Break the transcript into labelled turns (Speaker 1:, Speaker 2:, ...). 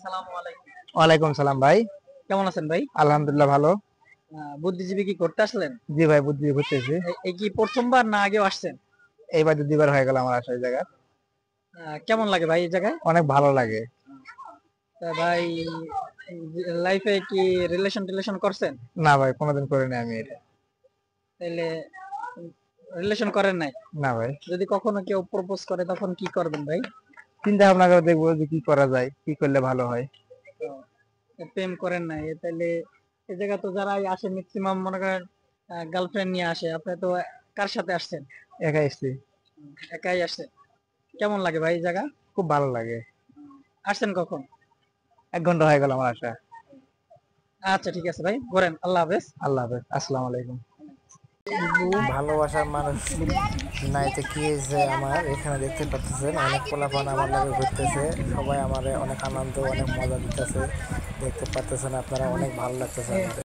Speaker 1: আসসালামু আলাইকুম।
Speaker 2: ওয়ালাইকুম সালাম ভাই।
Speaker 1: কেমন আছেন ভাই?
Speaker 2: আলহামদুলিল্লাহ ভালো।
Speaker 1: বুদ্ধিজীবী কি করতে আসলেন?
Speaker 2: জি ভাই, বুদ্ধি ঘুরতেছি।
Speaker 1: এই কি প্রথমবার না আগেও আসছেন?
Speaker 2: এইবার তো 2বার হয়ে গেল আমার আসা এই জায়গা।
Speaker 1: কেমন লাগে ভাই এই জায়গায়?
Speaker 2: অনেক ভালো লাগে।
Speaker 1: তা ভাই লাইফে কি রিলেশন করছেন?
Speaker 2: না ভাই, কোনোদিন করিনি আমি এটা।
Speaker 1: তাইলে রিলেশন করেন নাই?
Speaker 2: না ভাই,
Speaker 1: যদি কখনো কেউ প্রপোজ করে তখন কি করবেন ভাই?
Speaker 2: চিন্তা ভাবনা করে দেখবো যে কি করা যায়, কি করলে ভালো হয়।
Speaker 1: প্রেম করেন নাই তাইলে এই জায়গা তো যারাই আসে ম্যাক্সিমাম মনে করেন গার্লফ্রেন্ড নিয়ে আসে, আপনি তো কার সাথে আসছেন?
Speaker 2: একাই এসছি।
Speaker 1: একাই আসছেন। কেমন লাগে ভাই এই জায়গা?
Speaker 2: খুব ভালো লাগে।
Speaker 1: আসছেন কখন?
Speaker 2: 1 ঘন্টা হয়ে গেল আমার আসা।
Speaker 1: আচ্ছা ঠিক আছে ভাই, ঘোরেন। আল্লাহ হাফেজ।
Speaker 2: আল্লাহ হাফেজ, আসসালামু আলাইকুম।
Speaker 3: ভালোবাসার মানুষ নাই তো কি হয়েছে, আমার এখানে দেখতে পাচ্ছেন অনেক পোলাপান আমার লাগে ঘুরতেছে, সবাই আমারে অনেক আনন্দ অনেক মজা দিতেছে, দেখতে পাচ্ছেন আপনারা, অনেক ভালো লাগতেছে আমাদের।